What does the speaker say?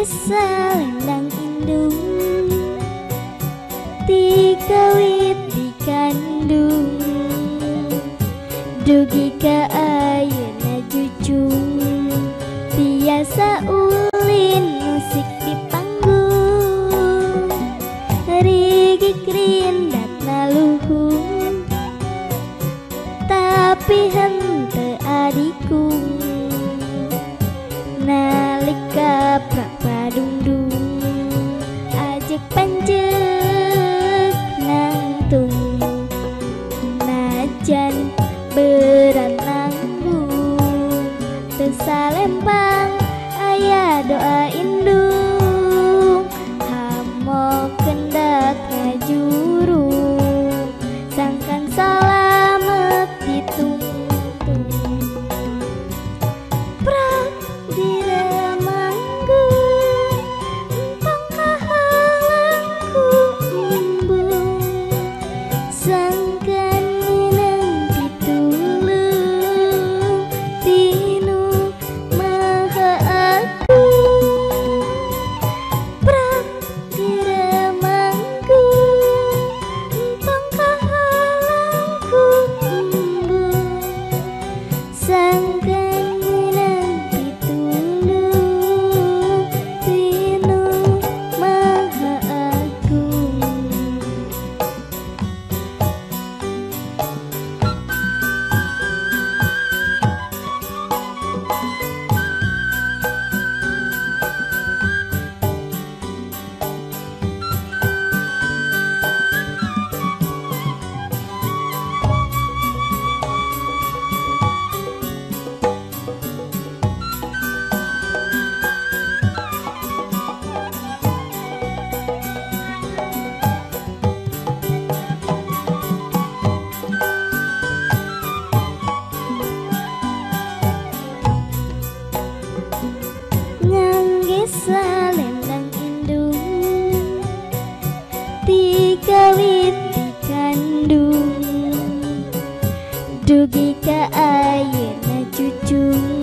salendang indung tiga wit dikandung dugi ka ayeuna jujung biasa ulin musik di panggung rigik rindatna luhung tapi henteu adikung nalika prapadungdung ajek panjeuk nangtung najan berat nanggung teu salembang aya doa indung hamo kendak ngajurung sangkan salamet ditungtung prak diremanggung entong kahalangku embung sangkan minang pitulung tinu maha agung prak diremanggung entong kahalangku embung sangkan minang pitulung tinu maha agung. Ngangge salendang indung tiga wit dikandung dugi ka ayeuna cucung